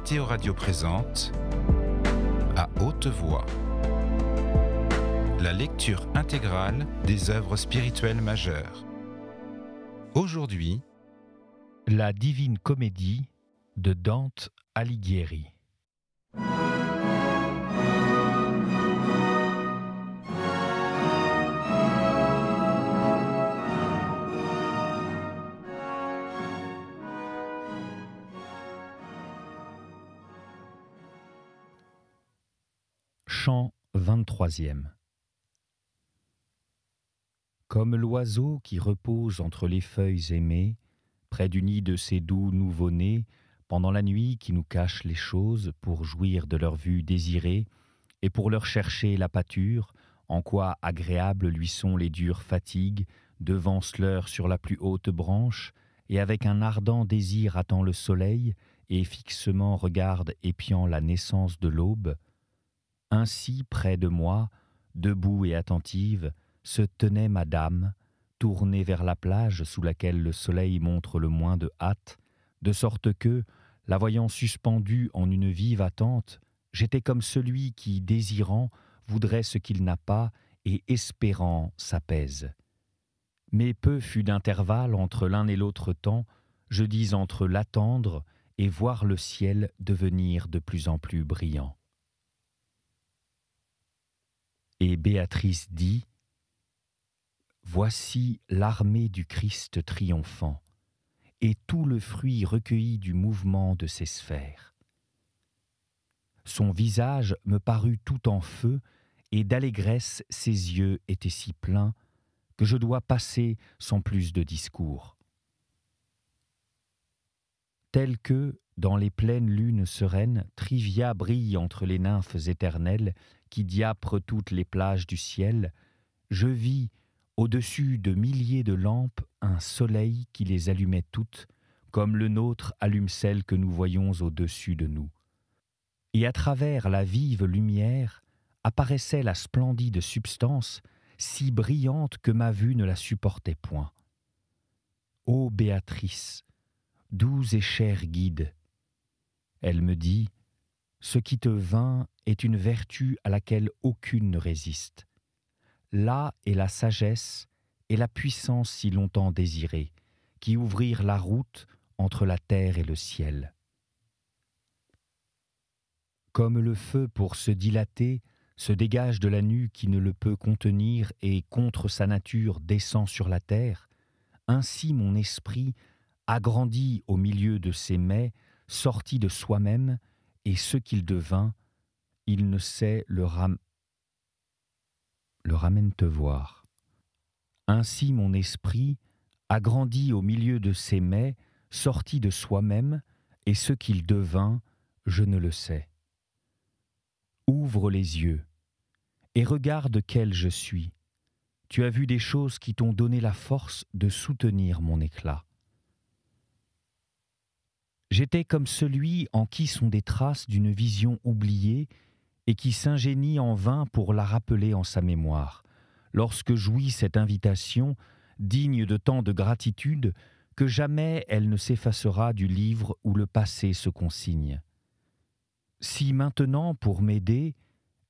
Mathéo Radio présente À haute voix la lecture intégrale des œuvres spirituelles majeures. Aujourd'hui, la Divine Comédie de Dante Alighieri. Chant 23e. Comme l'oiseau qui repose entre les feuilles aimées, près du nid de ses doux nouveau-nés, pendant la nuit qui nous cache les choses pour jouir de leur vue désirée, et pour leur chercher la pâture, en quoi agréables lui sont les dures fatigues, devance-leur sur la plus haute branche, et avec un ardent désir attend le soleil, et fixement regarde épiant la naissance de l'aube. Ainsi, près de moi, debout et attentive, se tenait madame, tournée vers la plage sous laquelle le soleil montre le moins de hâte, de sorte que, la voyant suspendue en une vive attente, j'étais comme celui qui, désirant, voudrait ce qu'il n'a pas et espérant s'apaise. Mais peu fut d'intervalle entre l'un et l'autre temps, je dis entre l'attendre et voir le ciel devenir de plus en plus brillant. Et Béatrice dit : voici l'armée du Christ triomphant, et tout le fruit recueilli du mouvement de ses sphères. Son visage me parut tout en feu, et d'allégresse ses yeux étaient si pleins que je dois passer sans plus de discours. Tel que, dans les pleines lunes sereines, Trivia brille entre les nymphes éternelles qui diaprent toutes les plages du ciel, je vis, au-dessus de milliers de lampes, un soleil qui les allumait toutes, comme le nôtre allume celles que nous voyons au-dessus de nous. Et à travers la vive lumière apparaissait la splendide substance, si brillante que ma vue ne la supportait point. Ô Béatrice, doux et cher guide, elle me dit, ce qui te vint est une vertu à laquelle aucune ne résiste. Là est la sagesse et la puissance si longtemps désirées, qui ouvrirent la route entre la terre et le ciel. Comme le feu pour se dilater se dégage de la nue qui ne le peut contenir et contre sa nature descend sur la terre, ainsi mon esprit, agrandi au milieu de ses mets, sortit de soi-même, et ce qu'il devint, il ne sait le ramène te voir. Ainsi mon esprit, agrandi au milieu de ses mets, sortit de soi-même, et ce qu'il devint, je ne le sais. Ouvre les yeux, et regarde quel je suis. Tu as vu des choses qui t'ont donné la force de soutenir mon éclat. J'étais comme celui en qui sont des traces d'une vision oubliée et qui s'ingénie en vain pour la rappeler en sa mémoire, lorsque jouit cette invitation, digne de tant de gratitude, que jamais elle ne s'effacera du livre où le passé se consigne. Si maintenant, pour m'aider,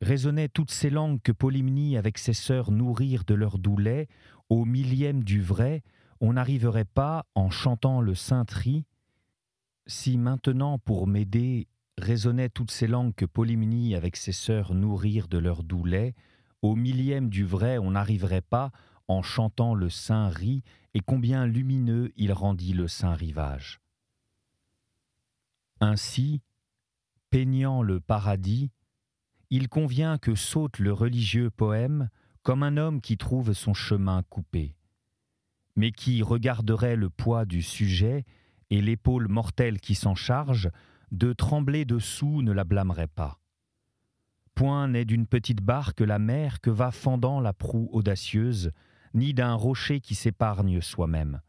résonnaient toutes ces langues que Polymnie avec ses sœurs nourrirent de leur doux lait, au millième du vrai, on n'arriverait pas, en chantant le saint tri. Si maintenant, pour m'aider, résonnaient toutes ces langues que Polymnie avec ses sœurs nourrirent de leur doux lait, au millième du vrai on n'arriverait pas, en chantant le saint ri, et combien lumineux il rendit le saint rivage. Ainsi, peignant le paradis, il convient que saute le religieux poème comme un homme qui trouve son chemin coupé, mais qui regarderait le poids du sujet et l'épaule mortelle qui s'en charge, de trembler dessous ne la blâmerait pas. Point n'est d'une petite barque la mer que va fendant la proue audacieuse, ni d'un rocher qui s'épargne soi-même.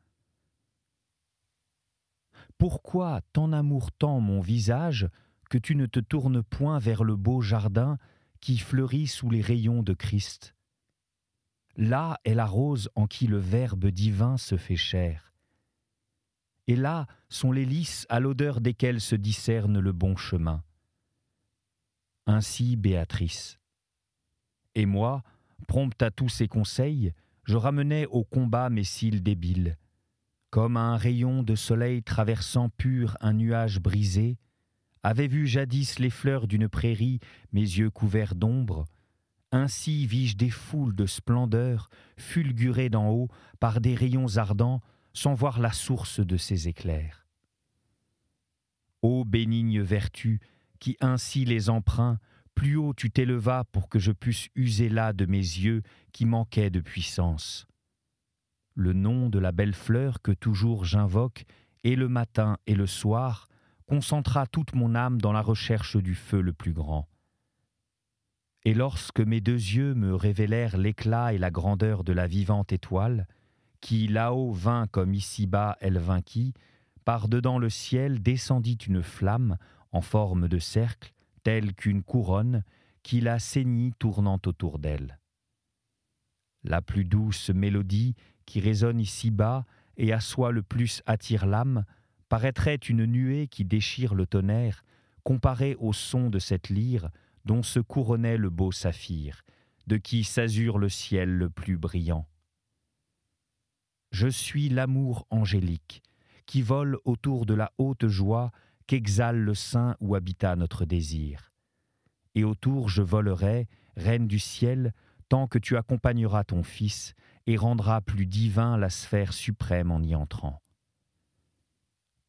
Pourquoi ton amour tend mon visage que tu ne te tournes point vers le beau jardin qui fleurit sous les rayons de Christ? Là est la rose en qui le Verbe divin se fait chair. et là sont les lys à l'odeur desquels se discerne le bon chemin. Ainsi Béatrice. Et moi, prompte à tous ses conseils, je ramenais au combat mes cils débiles. Comme un rayon de soleil traversant pur un nuage brisé, avait vu jadis les fleurs d'une prairie, mes yeux couverts d'ombre. Ainsi vis-je des foules de splendeur fulgurées d'en haut par des rayons ardents, sans voir la source de ces éclairs. Ô bénigne vertu, qui ainsi les emprunts, plus haut tu t'élevas pour que je puisse user là de mes yeux qui manquaient de puissance. Le nom de la belle fleur que toujours j'invoque, et le matin et le soir, concentra toute mon âme dans la recherche du feu le plus grand. Et lorsque mes deux yeux me révélèrent l'éclat et la grandeur de la vivante étoile, qui là-haut vint comme ici-bas elle vainquit, par-dedans le ciel descendit une flamme en forme de cercle, telle qu'une couronne, qui la ceignit tournant autour d'elle. La plus douce mélodie qui résonne ici-bas et à soi le plus attire l'âme, paraîtrait une nuée qui déchire le tonnerre, comparée au son de cette lyre dont se couronnait le beau saphir, de qui s'azure le ciel le plus brillant. Je suis l'amour angélique, qui vole autour de la haute joie qu'exhale le sein où habita notre désir. Et autour je volerai, reine du ciel, tant que tu accompagneras ton fils et rendras plus divin la sphère suprême en y entrant.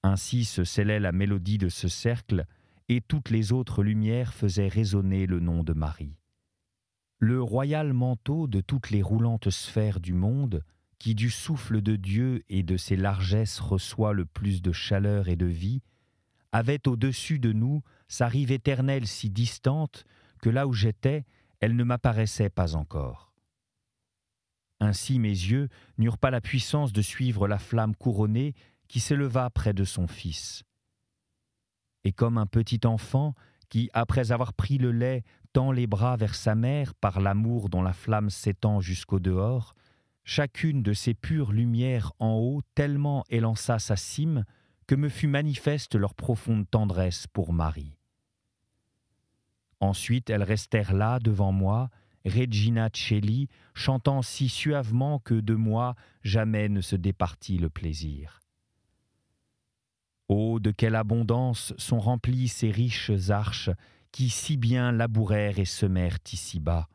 Ainsi se scellait la mélodie de ce cercle, et toutes les autres lumières faisaient résonner le nom de Marie. Le royal manteau de toutes les roulantes sphères du monde, qui du souffle de Dieu et de ses largesses reçoit le plus de chaleur et de vie, avait au-dessus de nous sa rive éternelle si distante que là où j'étais, elle ne m'apparaissait pas encore. Ainsi mes yeux n'eurent pas la puissance de suivre la flamme couronnée qui s'éleva près de son fils. Et comme un petit enfant qui, après avoir pris le lait, tend les bras vers sa mère par l'amour dont la flamme s'étend jusqu'au dehors, chacune de ces pures lumières en haut tellement élança sa cime que me fut manifeste leur profonde tendresse pour Marie. Ensuite elles restèrent là devant moi, Regina Coeli, chantant si suavement que de moi jamais ne se départit le plaisir. Oh, de quelle abondance sont remplies ces riches arches qui si bien labourèrent et semèrent ici-bas.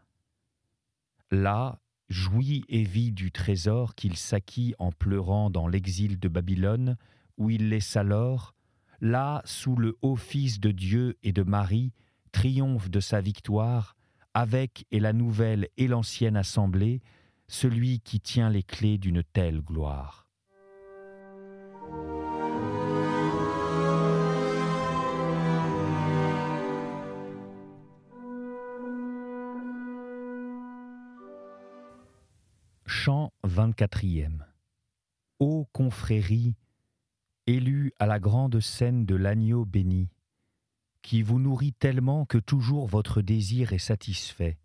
Là, jouit et vit du trésor qu'il s'acquit en pleurant dans l'exil de Babylone, où il laissa l'or, là, sous le haut Fils de Dieu et de Marie, triomphe de sa victoire, avec et la nouvelle et l'ancienne assemblée, celui qui tient les clés d'une telle gloire. Chant 24e. Ô confrérie, élue à la grande scène de l'agneau béni, qui vous nourrit tellement que toujours votre désir est satisfait.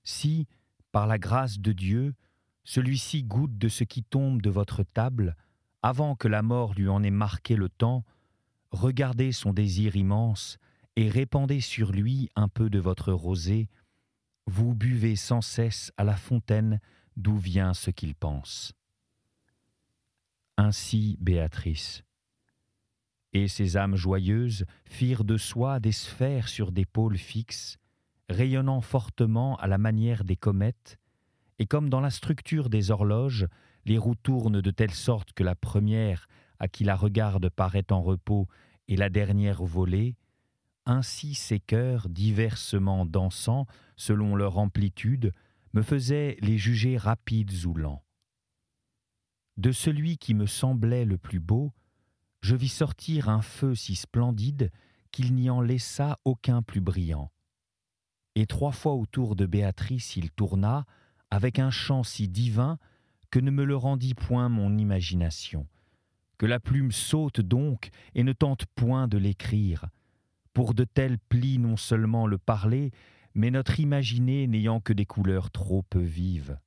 Si, par la grâce de Dieu, celui-ci goûte de ce qui tombe de votre table, avant que la mort lui en ait marqué le temps, regardez son désir immense et répandez sur lui un peu de votre rosée, vous buvez sans cesse à la fontaine d'où vient ce qu'il pense. Ainsi Béatrice. Et ces âmes joyeuses firent de soi des sphères sur des pôles fixes, rayonnant fortement à la manière des comètes, et comme dans la structure des horloges, les roues tournent de telle sorte que la première, à qui la regarde, paraît en repos, et la dernière volée, ainsi ces cœurs, diversement dansant, selon leur amplitude, me faisaient les juger rapides ou lents. De celui qui me semblait le plus beau, je vis sortir un feu si splendide qu'il n'y en laissa aucun plus brillant. Et 3 fois autour de Béatrice il tourna, avec un chant si divin que ne me le rendit point mon imagination, que la plume saute donc et ne tente point de l'écrire, pour de tels plis non seulement le parler, mais notre imaginé n'ayant que des couleurs trop peu vives.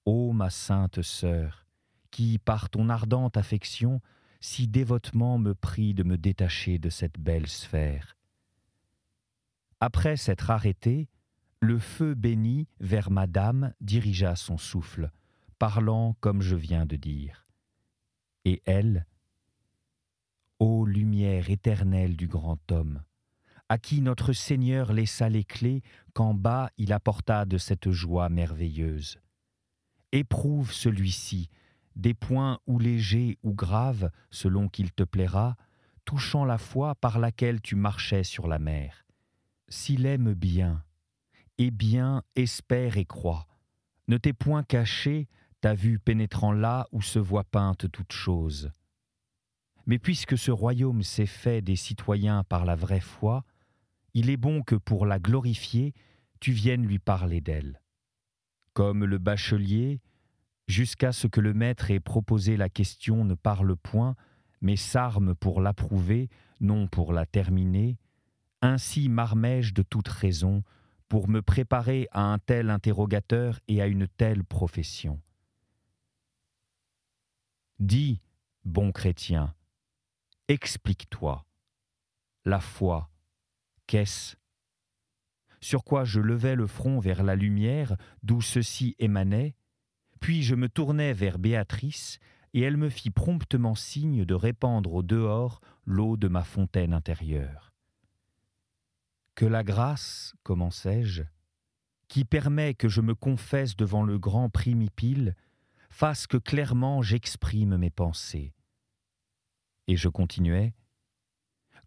Ô ma sainte sœur, qui, par ton ardente affection, si dévotement me prie de me détacher de cette belle sphère. Après s'être arrêté, le feu béni vers Madame dirigea son souffle, parlant comme je viens de dire. Et elle, ô lumière éternelle du grand homme, à qui notre Seigneur laissa les clés qu'en bas il apporta de cette joie merveilleuse. Éprouve celui-ci, des points ou légers ou graves, selon qu'il te plaira, touchant la foi par laquelle tu marchais sur la mer. S'il aime bien, et bien espère et croit, ne t'es point caché, ta vue pénétrant là où se voit peinte toute chose. Mais puisque ce royaume s'est fait des citoyens par la vraie foi, il est bon que pour la glorifier, tu viennes lui parler d'elle. Comme le bachelier, jusqu'à ce que le maître ait proposé la question, ne parle point, mais s'arme pour l'approuver, non pour la terminer, ainsi m'armais-je de toute raison pour me préparer à un tel interrogateur et à une telle profession. Dis, bon chrétien, explique-toi. La foi, qu'est-ce ? Sur quoi je levai le front vers la lumière d'où ceci émanait, puis je me tournai vers Béatrice et elle me fit promptement signe de répandre au dehors l'eau de ma fontaine intérieure. Que la grâce, commençai-je, qui permet que je me confesse devant le grand primipile, fasse que clairement j'exprime mes pensées. Et je continuai,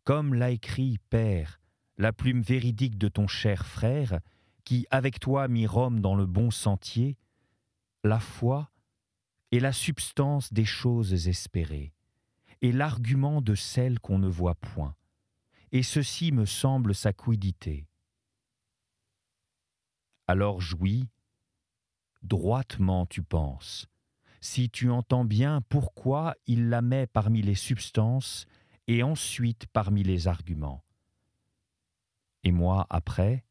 comme l'a écrit, Père, la plume véridique de ton cher frère, qui avec toi mit Rome dans le bon sentier, la foi est la substance des choses espérées, et l'argument de celles qu'on ne voit point. Et ceci me semble sa quiddité. Alors jouis, droitement tu penses, si tu entends bien pourquoi il la met parmi les substances et ensuite parmi les arguments. Et moi, après,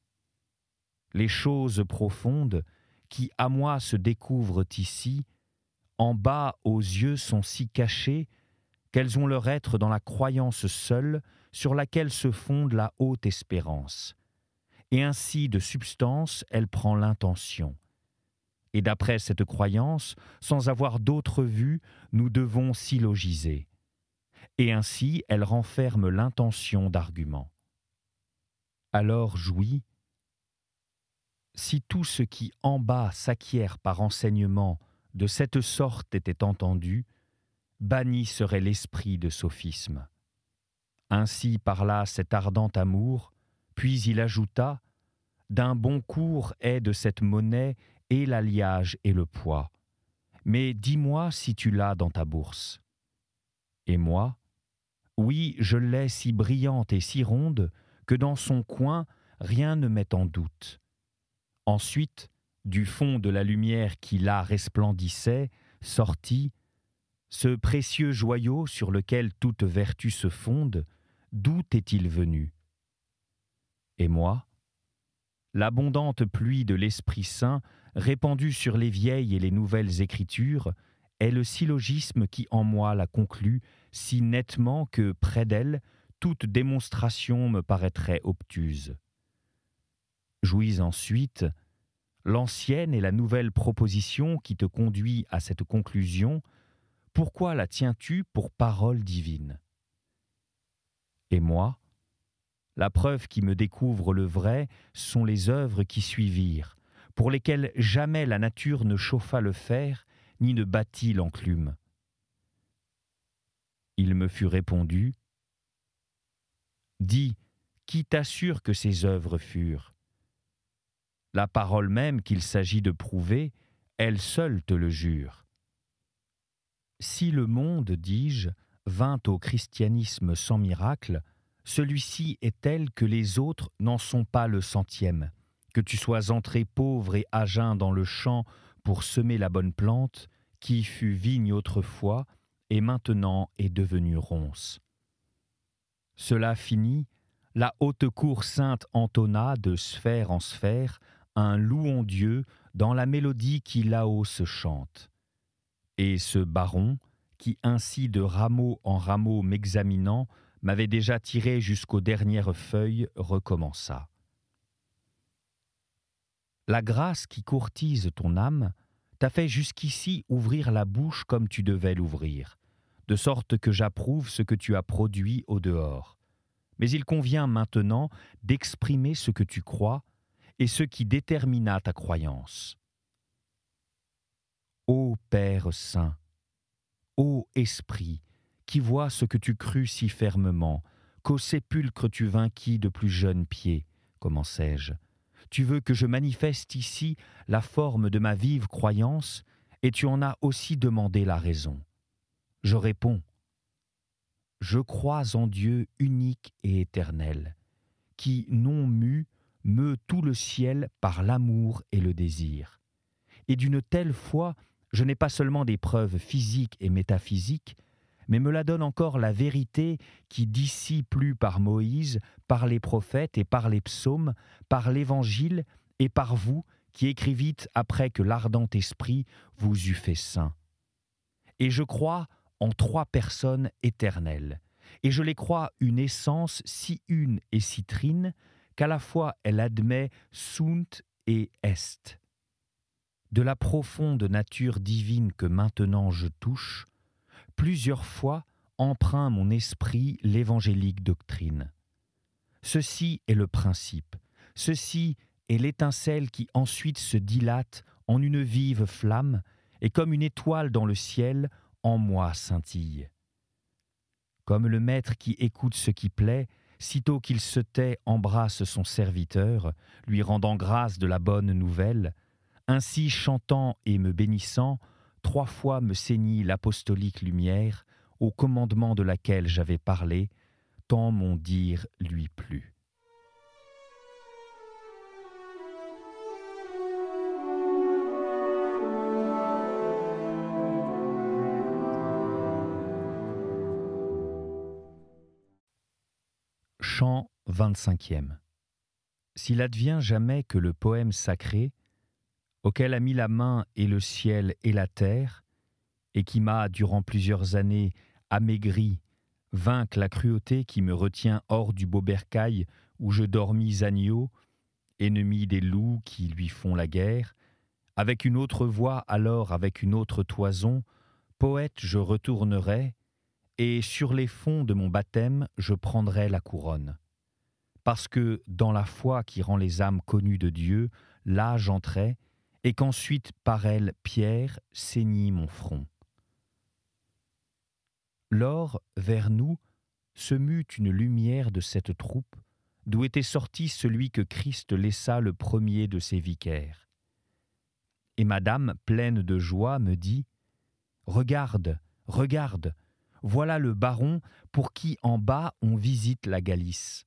les choses profondes qui à moi se découvrent ici, en bas aux yeux sont si cachées qu'elles ont leur être dans la croyance seule sur laquelle se fonde la haute espérance. Et ainsi de substance elle prend l'intention. Et d'après cette croyance, sans avoir d'autre vue, nous devons syllogiser. Et ainsi elle renferme l'intention d'argument. Alors jouis, si tout ce qui en bas s'acquiert par enseignement de cette sorte était entendu, banni serait l'esprit de sophisme. Ainsi parla cet ardent amour, puis il ajouta, d'un bon cours est de cette monnaie et l'alliage et le poids. Mais dis-moi si tu l'as dans ta bourse. Et moi, oui, je l'ai si brillante et si ronde que dans son coin rien ne met en doute. Ensuite, du fond de la lumière qui là resplendissait, sortit ce précieux joyau sur lequel toute vertu se fonde, d'où est-il venu? Et moi, l'abondante pluie de l'Esprit Saint répandue sur les vieilles et les nouvelles Écritures est le syllogisme qui en moi la conclut si nettement que, près d'elle, toute démonstration me paraîtrait obtuse. Jouis ensuite, l'ancienne et la nouvelle proposition qui te conduit à cette conclusion, pourquoi la tiens-tu pour parole divine? Et moi, la preuve qui me découvre le vrai sont les œuvres qui suivirent, pour lesquelles jamais la nature ne chauffa le fer, ni ne battit l'enclume. Il me fut répondu, « Dis, qui t'assure que ces œuvres furent? La parole même qu'il s'agit de prouver, elle seule te le jure. Si le monde, dis-je, vint au christianisme sans miracle, celui-ci est tel que les autres n'en sont pas le centième. Que tu sois entré pauvre et à jeun dans le champ pour semer la bonne plante, qui fut vigne autrefois et maintenant est devenue ronce. Cela fini, la haute cour sainte entonna de sphère en sphère un louons Dieu dans la mélodie qui là-haut se chante. Et ce baron, qui ainsi de rameau en rameau m'examinant, m'avait déjà tiré jusqu'aux dernières feuilles, recommença. La grâce qui courtise ton âme t'a fait jusqu'ici ouvrir la bouche comme tu devais l'ouvrir, de sorte que j'approuve ce que tu as produit au dehors. Mais il convient maintenant d'exprimer ce que tu crois et ce qui détermina ta croyance. Ô Père saint, ô Esprit, qui vois ce que tu crus si fermement, qu'au sépulcre tu vainquis de plus jeunes pieds, commençai-je. Tu veux que je manifeste ici la forme de ma vive croyance, et tu en as aussi demandé la raison. Je réponds, je crois en Dieu unique et éternel, qui, non mu, meut tout le ciel par l'amour et le désir. Et d'une telle foi, je n'ai pas seulement des preuves physiques et métaphysiques, mais me la donne encore la vérité qui d'ici plut par Moïse, par les prophètes et par les psaumes, par l'Évangile et par vous qui écrivîtes après que l'ardent esprit vous eût fait saint. Et je crois en 3 personnes éternelles, et je les crois une essence si une et si trine qu'à la fois elle admet sunt et est. De la profonde nature divine que maintenant je touche, plusieurs fois empreint mon esprit l'évangélique doctrine. Ceci est le principe, ceci est l'étincelle qui ensuite se dilate en une vive flamme et comme une étoile dans le ciel, en moi scintille. Comme le maître qui écoute ce qui plaît, sitôt qu'il se tait, embrasse son serviteur, lui rendant grâce de la bonne nouvelle, ainsi chantant et me bénissant, 3 fois me ceignit l'apostolique lumière, au commandement de laquelle j'avais parlé, tant mon dire lui plut. Chant 25e. S'il advient jamais que le poème sacré, auquel a mis la main et le ciel et la terre, et qui m'a, durant plusieurs années, amaigri, vaincre la cruauté qui me retient hors du beau bercail où je dormis agneau, ennemi des loups qui lui font la guerre, avec une autre voix alors avec une autre toison, poète je retournerai, et sur les fonds de mon baptême je prendrai la couronne. Parce que, dans la foi qui rend les âmes connues de Dieu, là j'entrai, et qu'ensuite par elle pierre ceignit mon front. Lors, vers nous, se mut une lumière de cette troupe, d'où était sorti celui que Christ laissa le premier de ses vicaires. Et madame, pleine de joie, me dit « Regarde, regarde, voilà le baron pour qui en bas on visite la Galice. »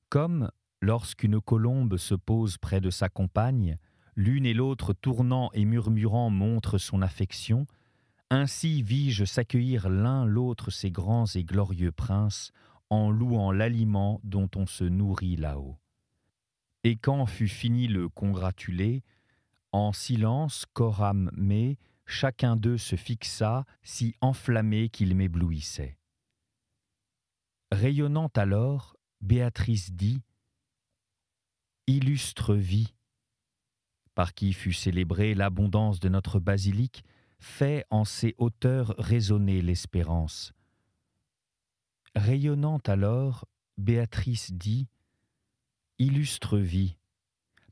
Comme, lorsqu'une colombe se pose près de sa compagne, l'une et l'autre tournant et murmurant montrent son affection, ainsi vis-je s'accueillir l'un l'autre ces grands et glorieux princes, en louant l'aliment dont on se nourrit là-haut. Et quand fut fini le congratuler, en silence, corps âme mais, chacun d'eux se fixa, si enflammé qu'il m'éblouissait. Rayonnant alors, Béatrice dit « Illustre vie !» par qui fut célébrée l'abondance de notre basilique, fait en ses hauteurs résonner l'espérance. Rayonnant alors, Béatrice dit « Illustre vie !»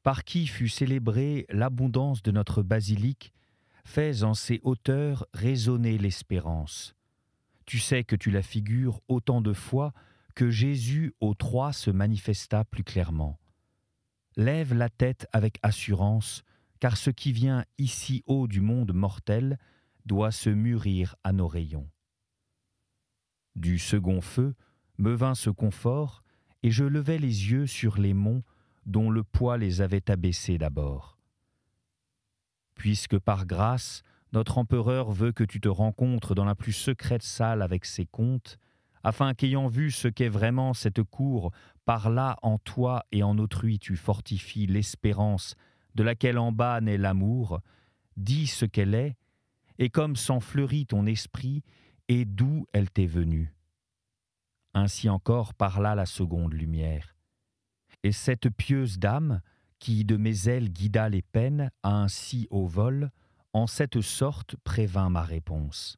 par qui fut célébrée l'abondance de notre basilique, fait en ses hauteurs résonner l'espérance. Tu sais que tu la figures autant de fois que Jésus aux 3 se manifesta plus clairement. Lève la tête avec assurance, car ce qui vient ici haut du monde mortel doit se mûrir à nos rayons. Du second feu me vint ce confort, et je levai les yeux sur les monts dont le poids les avait abaissés d'abord. Puisque par grâce, notre empereur veut que tu te rencontres dans la plus secrète salle avec ses comtes, afin qu'ayant vu ce qu'est vraiment cette cour, par là en toi et en autrui tu fortifies l'espérance de laquelle en bas naît l'amour, dis ce qu'elle est, et comme s'enfleurit ton esprit, et d'où elle t'est venue. Ainsi encore parla la seconde lumière. Et cette pieuse dame, qui de mes ailes guida les peines à un si haut vol, en cette sorte prévint ma réponse.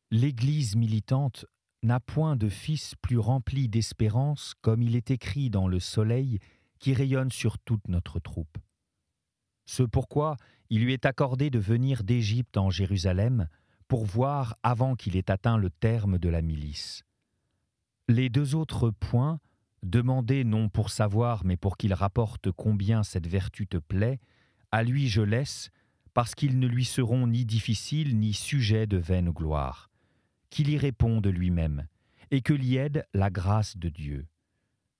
L'Église militante n'a point de fils plus rempli d'espérance comme il est écrit dans le soleil qui rayonne sur toute notre troupe. Ce pourquoi il lui est accordé de venir d'Égypte en Jérusalem pour voir avant qu'il ait atteint le terme de la milice. Les deux autres points, demandés non pour savoir mais pour qu'il rapporte combien cette vertu te plaît, à lui je laisse, parce qu'ils ne lui seront ni difficiles ni sujets de vaine gloire. Qu'il y réponde lui-même, et que l'y aide la grâce de Dieu.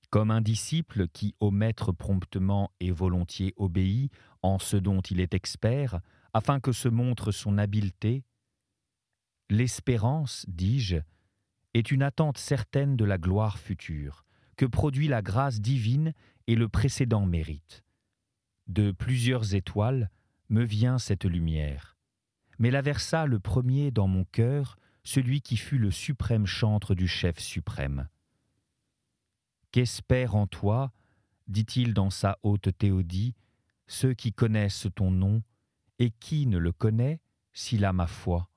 Comme un disciple qui au maître promptement et volontiers obéit en ce dont il est expert, afin que se montre son habileté, l'espérance, dis-je, est une attente certaine de la gloire future, que produit la grâce divine et le précédent mérite. De plusieurs étoiles me vient cette lumière, mais la versa le premier dans mon cœur, celui qui fut le suprême chantre du chef suprême. Qu'espèrent en toi, dit-il dans sa haute théodie, ceux qui connaissent ton nom, et qui ne le connaît s'il a ma foi?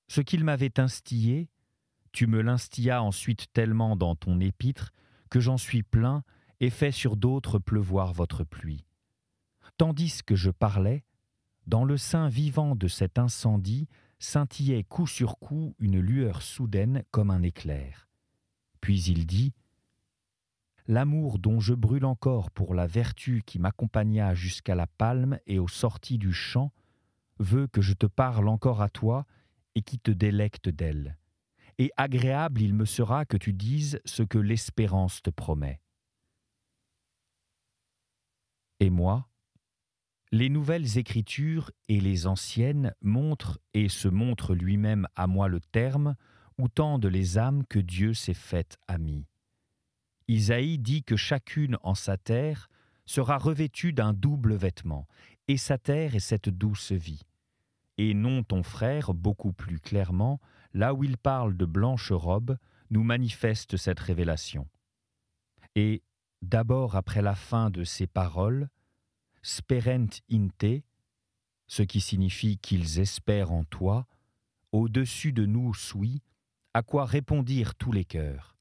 Ce qu'il m'avait instillé, tu me l'instillas ensuite tellement dans ton épître que j'en suis plein et fais sur d'autres pleuvoir votre pluie. Tandis que je parlais, dans le sein vivant de cet incendie, scintillait coup sur coup une lueur soudaine comme un éclair. Puis il dit « L'amour dont je brûle encore pour la vertu qui m'accompagna jusqu'à la palme et aux sorties du champ veut que je te parle encore à toi et qui te délecte d'elle. Et agréable il me sera que tu dises ce que l'espérance te promet. » Et moi, les nouvelles écritures et les anciennes montrent et se montrent lui-même à moi le terme où tendent les âmes que Dieu s'est faites amies. Isaïe dit que chacune en sa terre sera revêtue d'un double vêtement, et sa terre est cette douce vie. Et non ton frère, beaucoup plus clairement, là où il parle de blanche robe, nous manifeste cette révélation. Et, d'abord après la fin de ces paroles, Sperent in te, ce qui signifie qu'ils espèrent en toi, au-dessus de nous sui, à quoi répondirent tous les cœurs.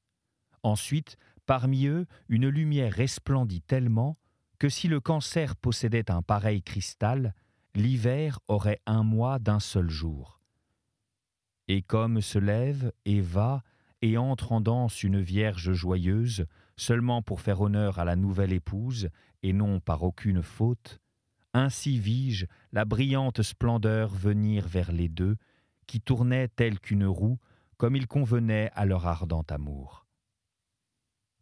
Ensuite, parmi eux, une lumière resplendit tellement que si le cancer possédait un pareil cristal, l'hiver aurait un mois d'un seul jour. Et comme se lève et va et entre en danse une vierge joyeuse, seulement pour faire honneur à la nouvelle épouse, et non par aucune faute, ainsi vis-je la brillante splendeur venir vers les deux, qui tournaient telle qu'une roue, comme il convenait à leur ardent amour.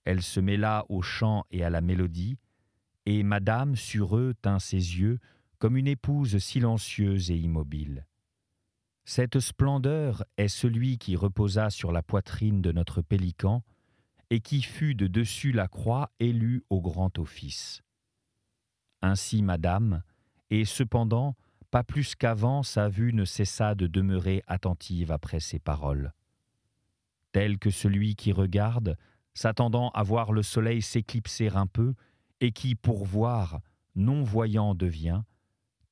Elle se mêla au chant et à la mélodie, et madame sur eux tint ses yeux comme une épouse silencieuse et immobile. Cette splendeur est celui qui reposa sur la poitrine de notre pélican et qui fut de dessus la croix élu au grand office. Ainsi madame, et cependant, pas plus qu'avant sa vue ne cessa de demeurer attentive après ces paroles. Tel que celui qui regarde, s'attendant à voir le soleil s'éclipser un peu, et qui, pour voir, non-voyant devient,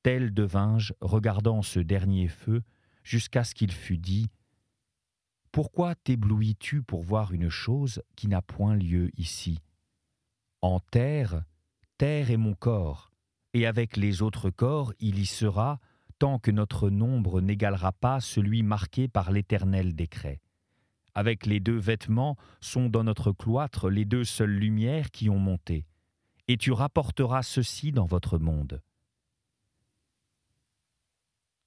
tel devins-je, regardant ce dernier feu, jusqu'à ce qu'il fût dit « Pourquoi t'éblouis-tu pour voir une chose qui n'a point lieu ici? En terre, terre est mon corps, et avec les autres corps il y sera, tant que notre nombre n'égalera pas celui marqué par l'éternel décret. Avec les deux vêtements sont dans notre cloître les deux seules lumières qui ont monté, et tu rapporteras ceci dans votre monde. »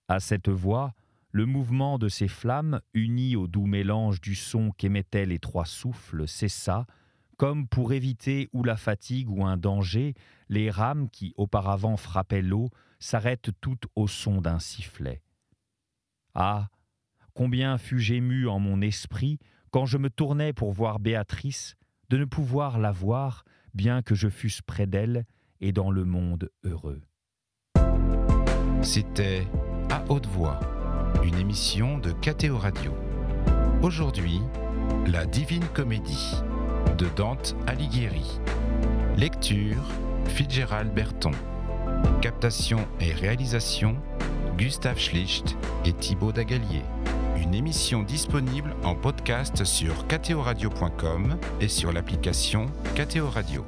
À cette voix, le mouvement de ces flammes, uni au doux mélange du son qu'émettaient les trois souffles, cessa, comme pour éviter ou la fatigue ou un danger, les rames qui auparavant frappaient l'eau s'arrêtent toutes au son d'un sifflet. Ah, combien fus-je ému en mon esprit quand je me tournais pour voir Béatrice, de ne pouvoir la voir, bien que je fusse près d'elle et dans le monde heureux. C'était À haute voix, une émission de KTO Radio. Aujourd'hui, La Divine Comédie de Dante Alighieri. Lecture, Fitzgerald Berton. Captation et réalisation, Gustave Schlicht et Thibaut Dagalier. Une émission disponible en podcast sur ktoradio.com et sur l'application KTO Radio.